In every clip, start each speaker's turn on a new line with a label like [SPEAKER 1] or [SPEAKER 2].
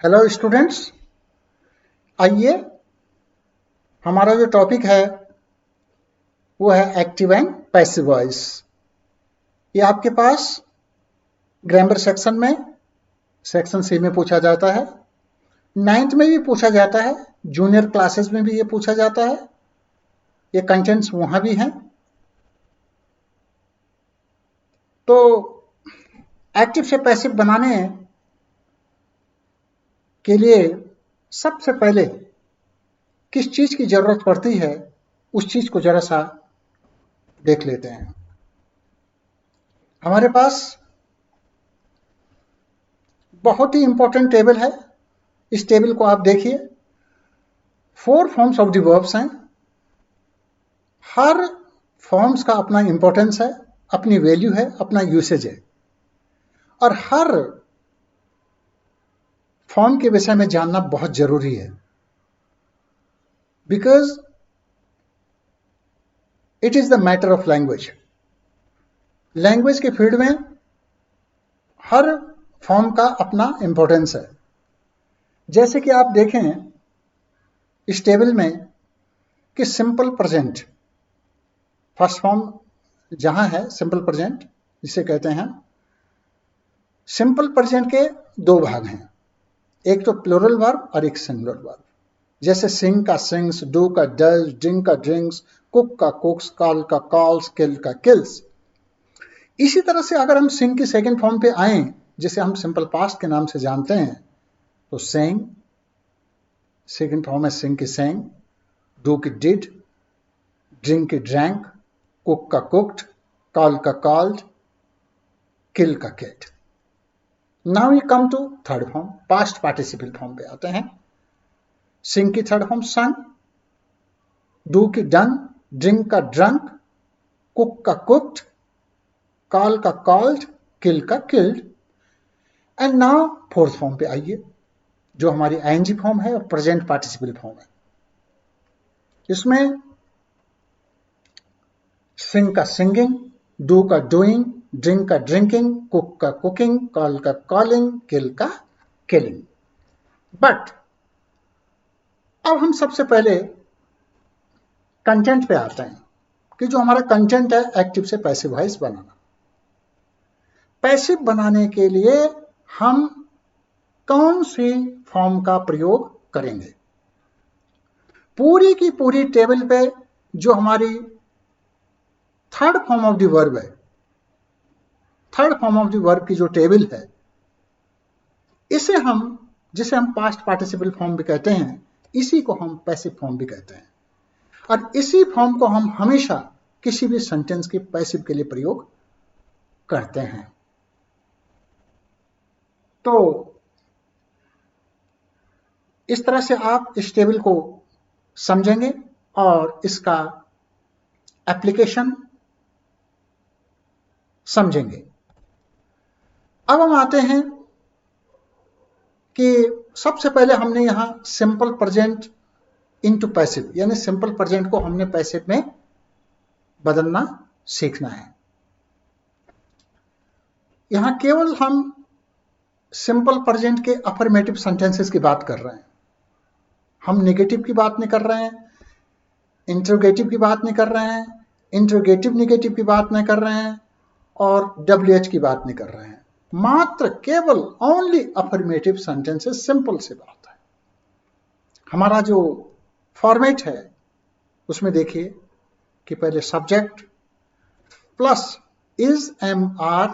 [SPEAKER 1] Hello students, आइए हमारा जो टॉपिक है वो है एक्टिव एंड पैसिव वॉइस। ये आपके पास ग्रामर सेक्शन में सेक्शन सी में पूछा जाता है, 9th में भी पूछा जाता है, जूनियर क्लासेस में भी ये पूछा जाता है। ये कंटेंट्स वहां भी हैं। तो एक्टिव से पैसिव बनाने के लिए सबसे पहले किस चीज की जरूरत पड़ती है उस चीज को जरा सा देख लेते हैं। हमारे पास बहुत ही इंपॉर्टेंट टेबल है। इस टेबल को आप देखिए, 4 फॉर्म्स ऑफ द वर्ब्स हैं। हर फॉर्म्स का अपना इंपॉर्टेंस है, अपनी वैल्यू है, अपना यूसेज है, और हर फॉर्म के विषय में जानना बहुत जरूरी है, because it is the matter of language. Language के फील्ड में हर फॉर्म का अपना इंपॉर्टेंस है। जैसे कि आप देखें इस टेबल में कि सिंपल प्रेजेंट फर्स्ट फॉर्म जहां है, सिंपल प्रेजेंट जिसे कहते हैं। सिंपल प्रेजेंट के 2 भाग हैं, एक तो प्लूरल वर्ब और एक सिंगुलर वर्ब। जैसे सिंग का सिंग्स, डू का डज, ड्रिंक का ड्रिंक्स, कुक का कुक्स, कॉल का कॉल्स, किल का किल्स। इसी तरह से अगर हम सिंग की सेकंड फॉर्म पे आए, जिसे हम सिंपल पास्ट के नाम से जानते हैं, तो सेइंग, सेकंड फॉर्म है सिंग की सेइंग, डू की डिड, ड्रिंक की ड्रैंक, कुक का कुक्ड, कॉल का कॉल्ड, किल का killed. Now we come to third form, past participle form पे आते हैं। सिंग की थर्ड फॉर्म सन, डू की डन, ड्रिंक का ड्रंक, कुक का कुक्ड, कॉल का कॉल्ड, किल का killed. And now fourth form पे आइए, जो हमारी आईएनजी फॉर्म है और प्रेजेंट पार्टिसिपल फॉर्म है। इसमें सिंग का सिंगिंग, डू का डूइंग, ड्रिंक का ड्रिंकिंग, कुक का कुकिंग, कॉल का कॉलिंग, किल का किलिंग। बट अब हम सबसे पहले कंटेंट पे आते हैं कि जो हमारा कंटेंट है एक्टिव से पैसिव वॉइस बनाना। पैसिव बनाने के लिए हम कौन सी फॉर्म का प्रयोग करेंगे? पूरी की पूरी टेबल पे जो हमारी third form of the verb है, third form of the verb की जो टेबल है, इसे जिसे हम पास्ट पार्टिसिपल फॉर्म भी कहते हैं, इसी को हम पैसिव फॉर्म भी कहते हैं। और इसी फॉर्म को हम हमेशा किसी भी सेंटेंस के पैसिव के लिए प्रयोग करते हैं। तो इस तरह से आप इस टेबल को समझेंगे और इसका एप्लीकेशन समझेंगे। अब हम आते हैं कि सबसे पहले हमने यहां सिंपल प्रेजेंट इनटू पैसिव, यानी सिंपल प्रेजेंट को हमने पैसिव में बदलना सीखना है। यहां केवल हम सिंपल प्रेजेंट के अफर्मेटिव सेंटेंसेस की बात कर रहे हैं। हम नेगेटिव की बात नहीं कर रहे हैं, इंट्रोगेटिव की बात नहीं कर रहे हैं, इंट्रोगेटिव नेगेटिव की बात नहीं कर रहे हैं, और WH की बात नहीं कर रहे हैं। मात्र केवल ओनली अफर्मेटिव सेंटेंसेस, सिंपल से बात है। हमारा जो फॉर्मेट है उसमें देखिए कि पहले subject plus is am are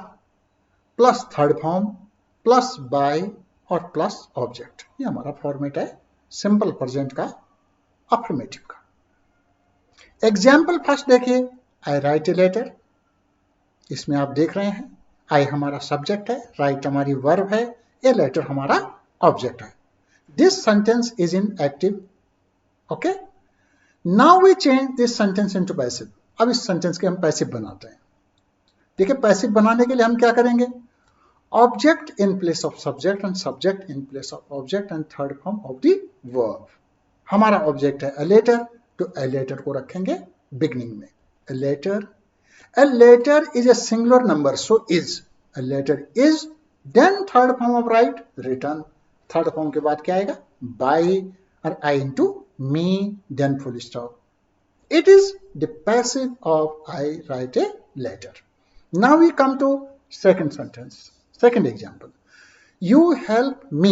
[SPEAKER 1] plus third form plus by और प्लस ऑब्जेक्ट। ये हमारा फॉर्मेट है सिंपल प्रेजेंट का, अफर्मेटिव का। एग्जाम्पल फर्स्ट देखिए, आई राइट ए लेटर। इसमें आप देख रहे हैं आई हमारा सब्जेक्ट है, राइट हमारी वर्ब है, ए लेटर हमारा ऑब्जेक्ट है। This sentence is in active. Okay, now we change this sentence into passive. अब इस सेंटेंस के हम पैसिव बनाते हैं। देखिए, पैसिव बनाने के लिए हम क्या करेंगे? Object in place of subject and subject in place of object and third form of the verb. हमारा ऑब्जेक्ट है a letter, तो a letter को रखेंगे बिगनिंग में। a letter is a singular number, so is. A letter is, then third form of right, written. Third form के बाद क्या आएगा, बाई और I into me, then full stop. It is the passive of I write a letter. Now we come to second sentence, second example. You help me.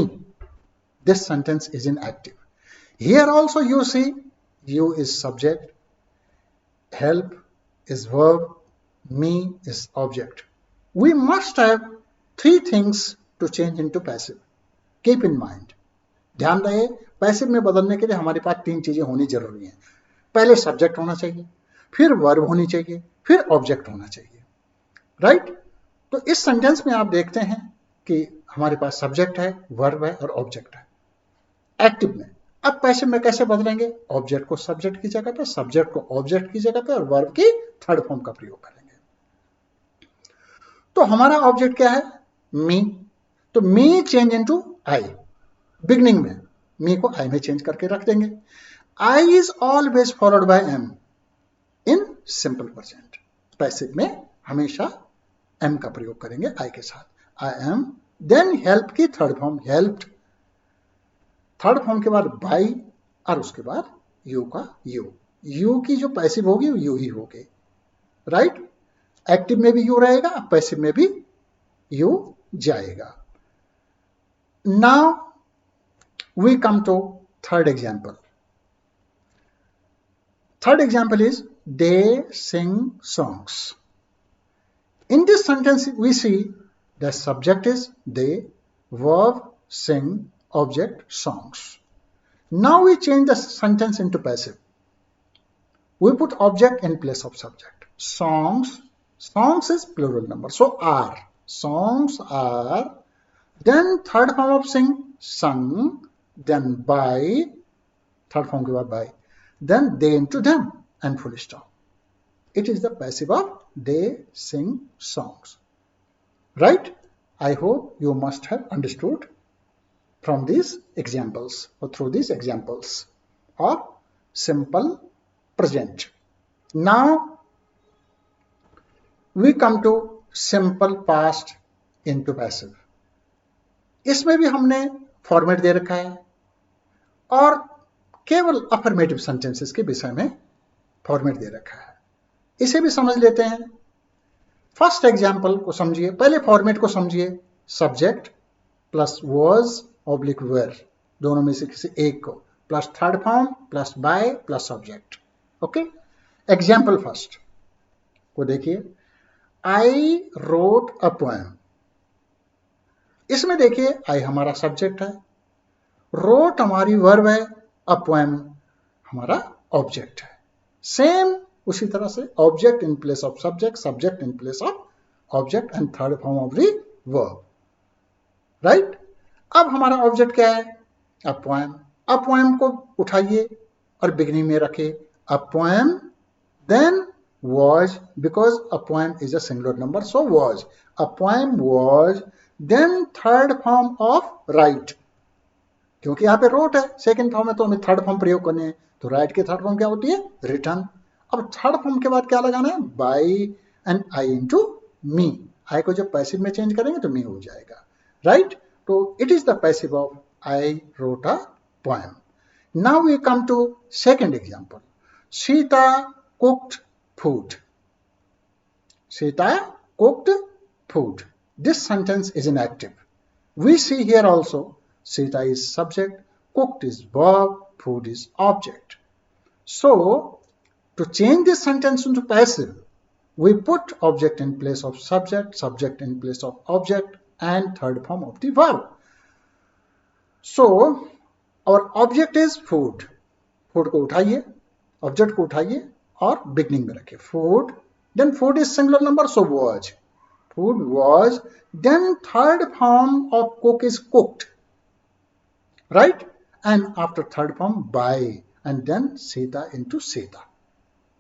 [SPEAKER 1] This sentence is in active. Here also you see you is subject, help is verb, me is object. We must have three things to change into passive. Keep in mind. ध्यान रहे, passive में बदलने के लिए हमारे पास तीन चीजें होनी जरूरी हैं. पहले सब्जेक्ट होना चाहिए, फिर वर्ब होनी चाहिए, फिर ऑब्जेक्ट होना चाहिए. राइट? तो इस सेंटेंस में आप देखते हैं कि हमारे पास सब्जेक्ट है, वर्ब है और ऑब्जेक्ट है एक्टिव में. अब पैसिव में कैसे बदलेंगे, ऑब्जेक्ट को सब्जेक्ट की जगह पे, सब्जेक्ट को ऑब्जेक्ट की जगह पे और वर्ब की थर्ड फॉर्म का प्रयोग करेंगे. तो हमारा ऑब्जेक्ट क्या है, मी. तो मी चेंज इनटू आई. बिगनिंग में मी को आई में चेंज करके रख देंगे. I is always followed by am in simple present. Passive में हमेशा am का प्रयोग करेंगे I के साथ. I am, then help की third form helped, third form के बाद by और उसके बाद you का you. You की जो पैसिव होगी वो you ही होगी. राइट? एक्टिव में भी you रहेगा, पैसिव में भी you जाएगा. Now we come to third example. Third example is they sing songs. In this sentence we see the subject is they, verb sing, object songs. Now we change the sentence into passive. We put object in place of subject. Songs, songs is plural number, so are. Songs are, then third form of sing, sung, then by, third form के बाद by, then they into them and full stop. It is the passive of they sing songs. Right? I hope you must have understood from these examples or through these examples of simple present. Now we come to simple past into passive. इसमें भी हमने format दे रखा है और केवल affirmative sentences के विषय में फॉर्मेट दे रखा है. इसे भी समझ लेते हैं. फर्स्ट एग्जांपल को समझिए, पहले फॉर्मेट को समझिए. Subject plus was oblique were, दोनों में से किसी एक को, plus third form plus by plus object. Okay, example first को देखिए. I wrote a poem. इसमें देखिए आई हमारा सब्जेक्ट है, रोट हमारी वर्ब है, अ पोएम हमारा ऑब्जेक्ट है. सेम उसी तरह से object in place of subject, subject in place of object and third form of the verb. Right? अब हमारा ऑब्जेक्ट क्या है, अ पोएम. अ पोएम को उठाइए और बिगिनिंग में रखिए. A poem then was, because a poem is a singular number, so was. A poem was, then third form of write. क्योंकि यहाँ पे wrote है, सेकेंड फॉर्म है तो हमें थर्ड फॉर्म प्रयोग करने हैं, तो राइट की थर्ड फॉर्म क्या होती है, रिटर्न. अब थर्ड फॉर्म के बाद क्या लगाना है, बाई एंड आई इंटू मी. आई को जब पैसिव में चेंज करेंगे तो मी हो जाएगा. राइट? तो it is the passive of I wrote a poem. Now we come to second example. Sita cooked food. Sita cooked food. This sentence is inactive. We see here also Sita is subject, cooked is verb, food is object. So, to change this sentence into passive, we put object in place of subject, subject in place of object, and third form of the verb. So, our object is food. Food को उठाइए, object को उठाइए और beginning में रखे. Food, then food is singular number, so was. Food was, then third form of cook is cooked. Right? And after third form by and then Sita into Sita.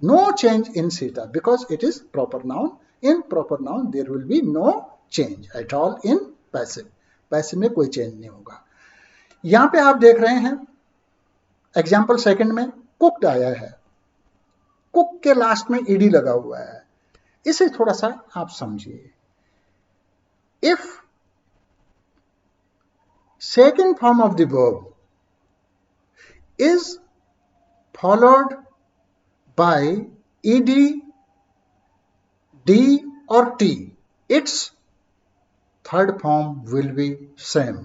[SPEAKER 1] No change in Sita because it is proper noun. In proper noun there will be no change at all in passive. Passive में कोई change नहीं होगा. यहां पे आप देख रहे हैं एग्जाम्पल सेकंड में कुक्ड आया है, कुक के लास्ट में ईडी लगा हुआ है. इसे थोड़ा सा आप समझिए. If second form of the verb is followed by ed, d or t, its third form will be same.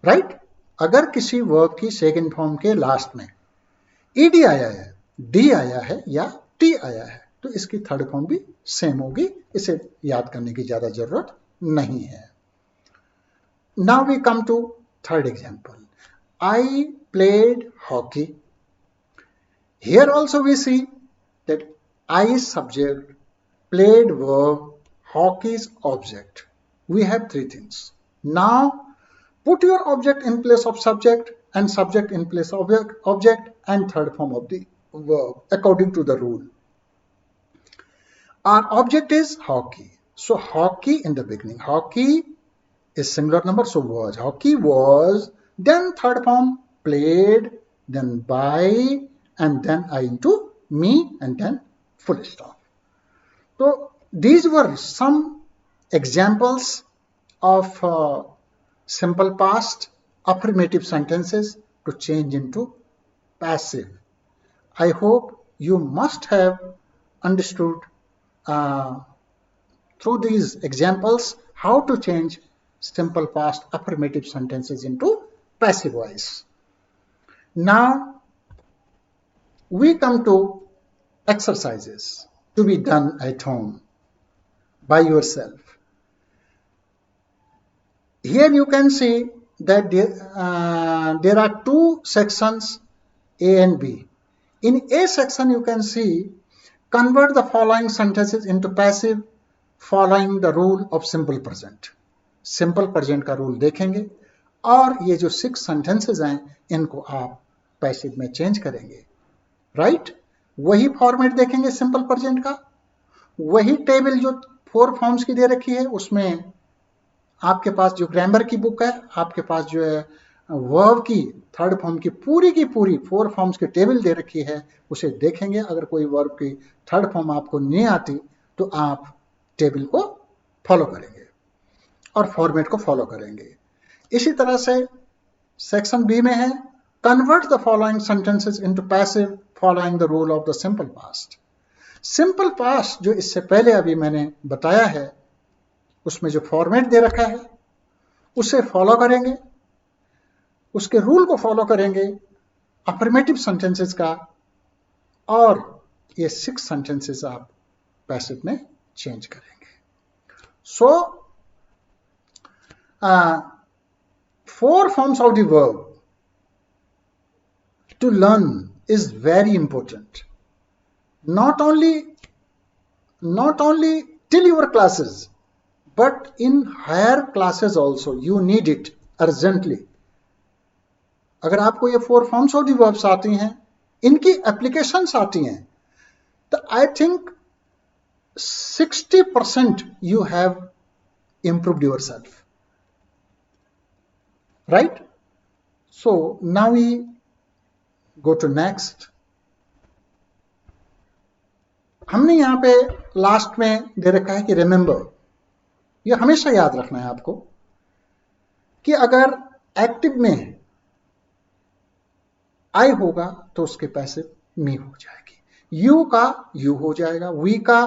[SPEAKER 1] Right? अगर किसी वर्ब की सेकंड फॉर्म के लास्ट में ed आया है, d आया है या t आया है, तो इसकी थर्ड फॉर्म भी सेम होगी. इसे याद करने की ज्यादा जरूरत नहीं है. Now we come to third example. I played hockey. Here also we see that I is subject, played verb, hockey is object. We have three things. Now put your object in place of subject and subject in place of object and third form of the verb according to the rule. Our object is hockey. So hockey in the beginning. Hockey is singular number, so was. Hockey was, then third form played, then by, and then I into me, and then full stop. So these were some examples of simple past affirmative sentences to change into passive. I hope you must have understood through these examples how to change simple past affirmative sentences into passive voice. Now we come to exercises to be done at home by yourself. Here you can see that there are two sections, A and B. In A section you can see convert the following sentences into passive following the rule of simple present. Simple present का rule देखेंगे और ये जो 6 sentences हैं इनको आप passive में change करेंगे. राइट? वही फॉर्मेट देखेंगे सिंपल प्रेजेंट का, वही टेबल जो 4 फॉर्म्स की दे रखी है उसमें आपके पास जो ग्रामर की बुक है, आपके पास जो है वर्ब की थर्ड फॉर्म की पूरी 4 फॉर्म्स की टेबल दे रखी है, उसे देखेंगे. अगर कोई वर्ब की थर्ड फॉर्म आपको नहीं आती तो आप टेबल को फॉलो करेंगे और फॉर्मेट को फॉलो करेंगे. इसी तरह से सेक्शन बी में है convert the following sentences into passive following the rule of the simple past. Simple past जो इससे पहले अभी मैंने बताया है उसमें जो फॉर्मेट दे रखा है उसे फॉलो करेंगे, उसके रूल को फॉलो करेंगे अफर्मेटिव सेंटेंसेस का, और ये 6 सेंटेंसेस आप पैसिव में चेंज करेंगे. सो 4 forms of the verb to learn is very important. Not only till your classes, but in higher classes also you need it urgently. अगर आपको ये 4 forms of the verbs आती हैं, इनकी applications आती हैं, तो I think 60% you have improved yourself. Right? So now we go to next. हमने यहाँ पे लास्ट में दे रखा है कि रिमेंबर. ये हमेशा याद रखना है आपको कि अगर एक्टिव में आई होगा तो उसके पैसिव मी हो जाएगी, यू का यू हो जाएगा, वी का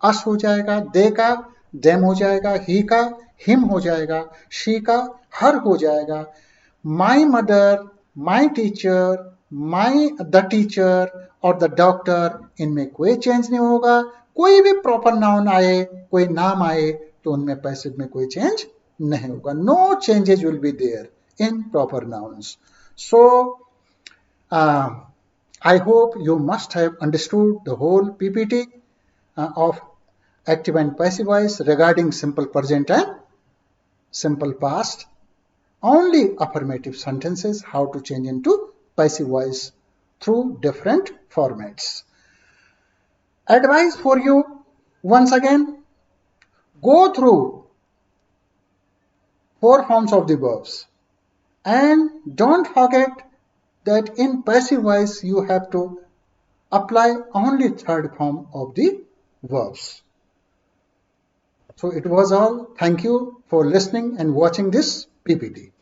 [SPEAKER 1] अस हो जाएगा, दे का देम हो जाएगा, ही का हिम हो जाएगा, शी का हर हो जाएगा, my mother, my teacher, my the teacher और द डॉक्टर, इनमें कोई चेंज नहीं होगा. कोई भी प्रॉपर नाउन आए, कोई नाम आए तो उनमें पैसिव में कोई चेंज नहीं होगा. No changes will be there in proper nouns. So I hope you must have understood the whole PPT of active and passive voice regarding simple present and simple past. Only affirmative sentences, how to change into passive voice through different formats. Advice for you, once again, go through 4 forms of the verbs and don't forget that in passive voice you have to apply only third form of the verbs. So it was all. Thank you for listening and watching this PPT.